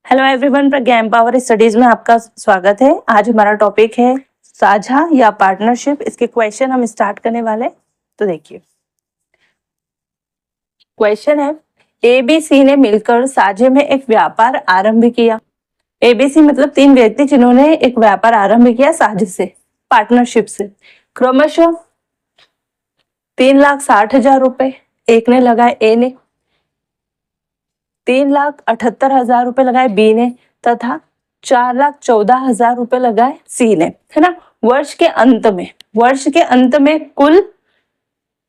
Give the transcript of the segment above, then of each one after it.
Hello everyone, प्रज्ञा empower studies में आपका स्वागत है। आज हमारा टॉपिक है साझा या पार्टनरशिप। इसके क्वेश्चन हम स्टार्ट करने वाले। तो देखिए, क्वेश्चन है, एबीसी ने मिलकर साझे में एक व्यापार आरंभ किया। एबीसी मतलब तीन व्यक्ति जिन्होंने एक व्यापार आरंभ किया साझे से, पार्टनरशिप से। क्रमशः 3,60,000 रुपए एक ने लगाए, ए ने 3,78,000 रुपए लगाए बी ने, तथा 4,14,000 रुपए लगाए सी ने, है ना। वर्ष के अंत में कुल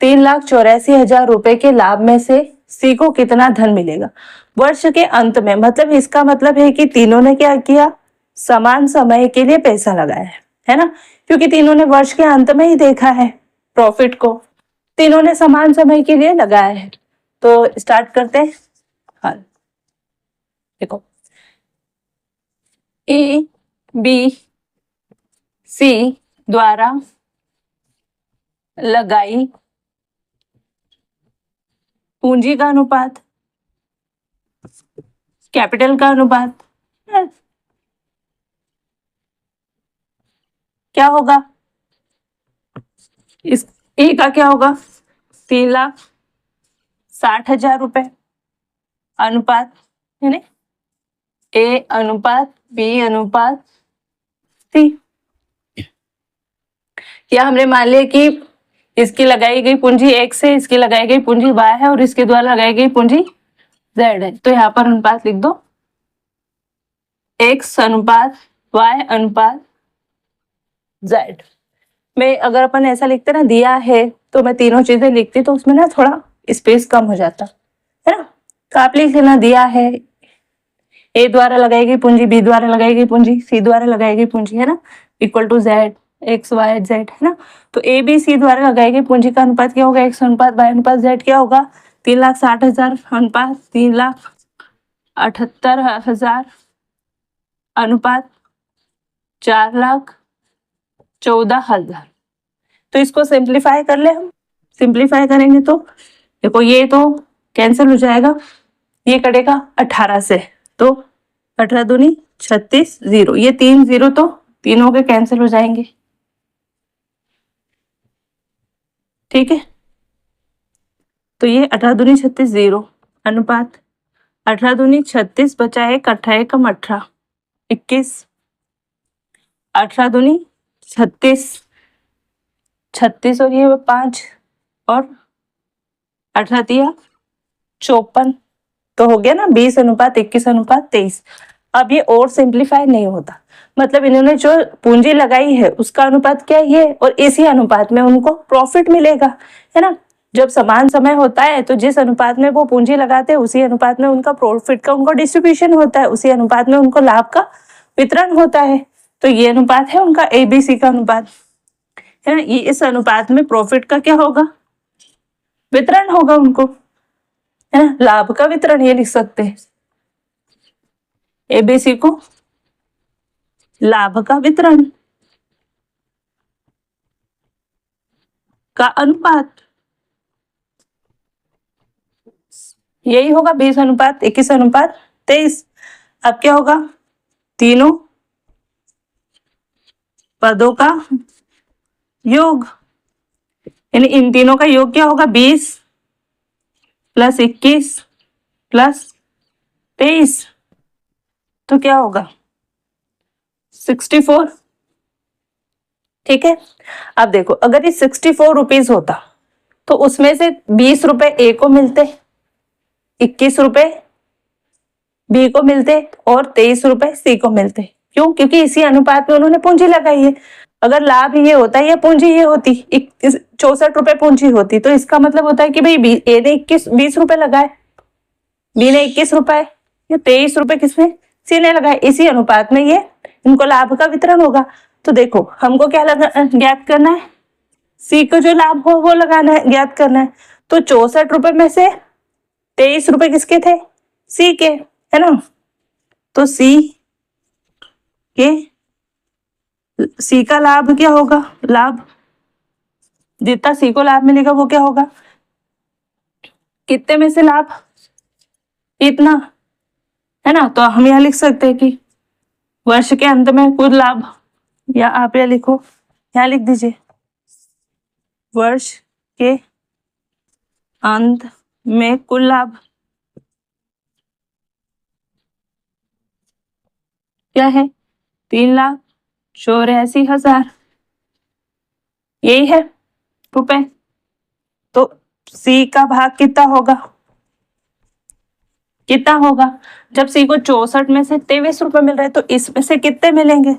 3,84,000 रुपए के लाभ में से सी को कितना धन मिलेगा। वर्ष के अंत में मतलब इसका मतलब है कि तीनों ने क्या किया, समान समय के लिए पैसा लगाया है ना, क्योंकि तीनों ने वर्ष के अंत में ही देखा है प्रॉफिट को, तीनों ने समान समय के लिए लगाया है। तो स्टार्ट करते हैं। हाँ, देखो, ए बी सी द्वारा लगाई पूंजी का अनुपात, कैपिटल का अनुपात क्या होगा, इस ए का क्या होगा, 3,60,000 रुपए अनुपात है ना, ए अनुपात बी अनुपात सी। या हमने मान लिया कि इसकी लगाई गई पूंजी x है, इसकी लगाई गई पूंजी y है और इसके द्वारा लगाई गई पूंजी z है। तो यहाँ पर अनुपात लिख दो, x अनुपात y अनुपात z में। अगर अपन ऐसा लिखते ना, दिया है तो मैं तीनों चीजें लिखती तो उसमें ना थोड़ा स्पेस कम हो जाता है ना। तो आप लिख लेना, दिया है ए द्वारा लगाई गई पूंजी, बी द्वारा लगाई गई पूंजी, सी द्वारा लगाई गई पूंजी, है ना, equal to z, X Y Z, है ना। तो ए बी सी द्वारा लगाई गई पूंजी का अनुपात क्या होगा, एक्स अनुपात वाई अनुपात जेड क्या होगा, 3,60,000 अनुपात 3,78,000 अनुपात 4,14,000। तो इसको सिंप्लीफाई कर ले हम। सिंप्लीफाई करेंगे तो देखो, ये तो कैंसिल हो जाएगा, ये कटेगा 18 से, तो 18 दूनी 36, 0, ये 3 0 तो तीनों के कैंसिल हो जाएंगे, ठीक है। तो ये 18 दूनी 36, 0 अनुपात 18 दूनी 36 बचा एक, 18 कम 18, 21, 18 दूनी 36, 36 और ये 5 और 18 दिया 54, तो हो गया ना 20 अनुपात 21 अनुपात 23। अब ये और सिंप्लीफाई नहीं होता, मतलब इन्होंने जो पूंजी लगाई है उसका अनुपात क्या है ये, और इसी अनुपात में उनको प्रॉफिट मिलेगा, है ना। जब समान समय होता है तो जिस अनुपात में वो पूंजी लगाते हैं उसी अनुपात में उनका प्रॉफिट का उनको डिस्ट्रीब्यूशन होता है, उसी अनुपात में उनको लाभ का वितरण होता है। तो ये अनुपात है उनका एबीसी का अनुपात, है ना। ये इस अनुपात में प्रॉफिट का क्या होगा, वितरण होगा उनको, है ना, लाभ का वितरण ये लिख सकते हैं, एबीसी को लाभ का वितरण का अनुपात, यही होगा 20 अनुपात 21 अनुपात 23। अब क्या होगा, तीनों पदों का योग, यानी इन तीनों का योग क्या होगा, 20 प्लस 21 प्लस 23, तो क्या होगा 64, ठीक है। अब देखो, अगर ये 64 रुपीज होता तो उसमें से 20 रुपए ए को मिलते, 21 रुपए बी को मिलते और 23 रुपए सी को मिलते। क्यों, क्योंकि इसी अनुपात में उन्होंने पूंजी लगाई है। अगर लाभ ये होता या पूंजी ये होती 64 रुपए पूंजी होती, तो इसका मतलब होता है कि भाई ए ने 20 रुपए लगाए, बी ने 21 रुपए, या 23 रुपए किसमें, सी ने लगाए। इसी अनुपात में ये इनको लाभ का वितरण होगा। तो देखो, हमको क्या ज्ञात करना है, सी को जो लाभ हो वो लगाना है, ज्ञात करना है। तो 64 रुपए में से 23 रुपए किसके थे, सी के, है ना। तो सी का लाभ क्या होगा, लाभ जितना सी को लाभ मिलेगा वो क्या होगा, कितने में से लाभ, इतना, है ना। तो हम यहाँ लिख सकते हैं कि वर्ष के अंत में कुल लाभ, या आप यहाँ लिखो, यहाँ लिख दीजिए वर्ष के अंत में कुल लाभ क्या है, 3,84,000, यही है रुपए। तो सी का भाग कितना होगा, कितना होगा, जब सी को 64 में से 23 रुपए मिल रहे हैं तो इसमें से कितने मिलेंगे,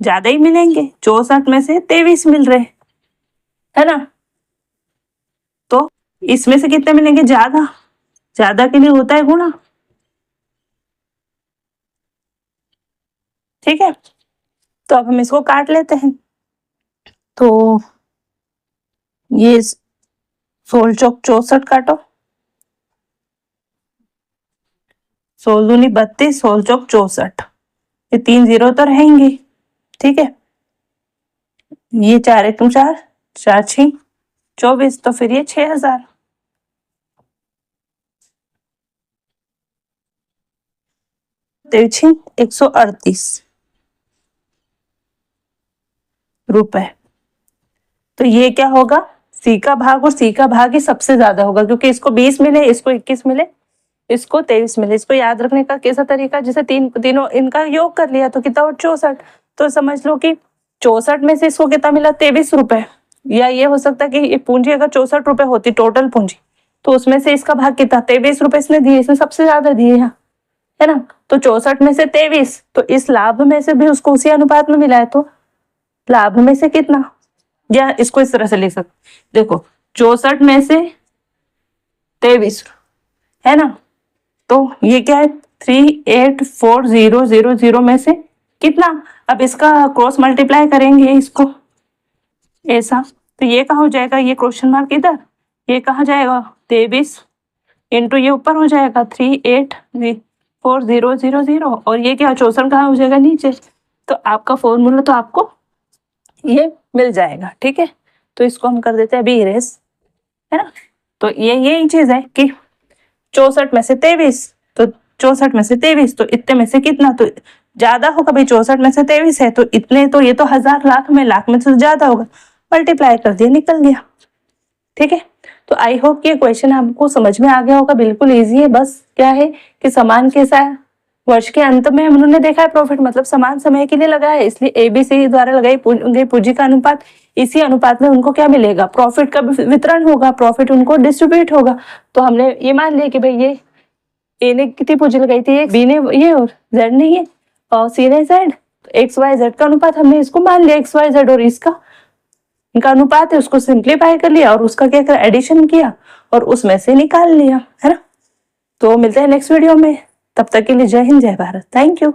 ज्यादा ही मिलेंगे, 64 में से 23 मिल रहे, है ना। तो इसमें से कितने मिलेंगे, ज्यादा, ज्यादा के लिए होता है गुणा, ठीक है। तो अब हम इसको काट लेते हैं। तो ये 16 चौक 64 काटो, 16 दूनी 32, 16 चौक 64, ये 3 जीरो तो रहेंगे, ठीक है। ये 4 1 4, 4 6 24, तो फिर ये 6,000, तिरछी 138 रुपए। तो ये क्या होगा, सी का भाग, और सी का भाग ही सबसे ज्यादा होगा क्योंकि इसको 20 मिले, इसको 21 मिले, इसको 23 मिले। इसको याद रखने का कैसा तरीका, जैसे तीनों इनका योग कर लिया तो कितना हो, 64। तो समझ लो कि 64 में से इसको कितना मिला, 23 रुपए। या ये हो सकता है कि ये पूंजी अगर 64 रुपए होती टोटल पूंजी, तो उसमें से इसका भाग कितना, 23 रुपए इसने दिए, इसने सबसे ज्यादा दिए यहाँ, है ना। तो 64 में से 23, तो इस लाभ में से भी उसको उसी अनुपात में मिला है, तो लाभ में से कितना, या इसको इस तरह से लिख सकते, देखो 64 में से 23, है ना। तो ये क्या है, 384,000 में से कितना, अब इसका क्रॉस मल्टीप्लाई करेंगे इसको ऐसा, तो ये कहाँ हो जाएगा, ये क्वेश्चन मार्क इधर, ये कहाँ जाएगा, 23 इंटू ये ऊपर हो जाएगा 384,000, और ये क्या 64 कहाँ हो जाएगा नीचे। तो आपका फॉर्मूला तो आपको ये मिल जाएगा, ठीक है। तो इसको हम कर देते हैं अभी इरेज, है ना। तो ये यही चीज है कि 64 में से 23, तो 64 में से 23, तो इतने में से कितना, तो ज्यादा होगा भाई, 64 में से 23 है तो इतने, तो ये तो हजार लाख में से ज्यादा होगा, मल्टीप्लाई कर दिया, निकल गया, ठीक है। तो आई होप ये क्वेश्चन आपको समझ में आ गया होगा, बिल्कुल इजी है। बस क्या है कि समान कैसा है, वर्ष के अंत में हम उन्होंने देखा है प्रॉफिट मतलब समान समय के लिए लगा है, इसलिए एबीसी द्वारा लगाई गई पूंजी का अनुपात, इसी अनुपात में उनको क्या मिलेगा, प्रॉफिट का वितरण होगा, प्रॉफिट उनको डिस्ट्रीब्यूट होगा। तो हमने ये मान लिया कि भाई ये ए ने कितनी पूंजी लगाई थी, बी ने ये और जेड ने ये और सी ने जेड, एक्स वाई जेड का अनुपात हमने इसको मान लिया एक्स वाई जेड, और इसका इनका अनुपात है उसको सिंप्लीफाई कर लिया और उसका क्या कर एडिशन किया और उसमें से निकाल लिया, है ना। तो मिलते हैं नेक्स्ट वीडियो में, तब तक के लिए जय हिंद जय भारत, थैंक यू।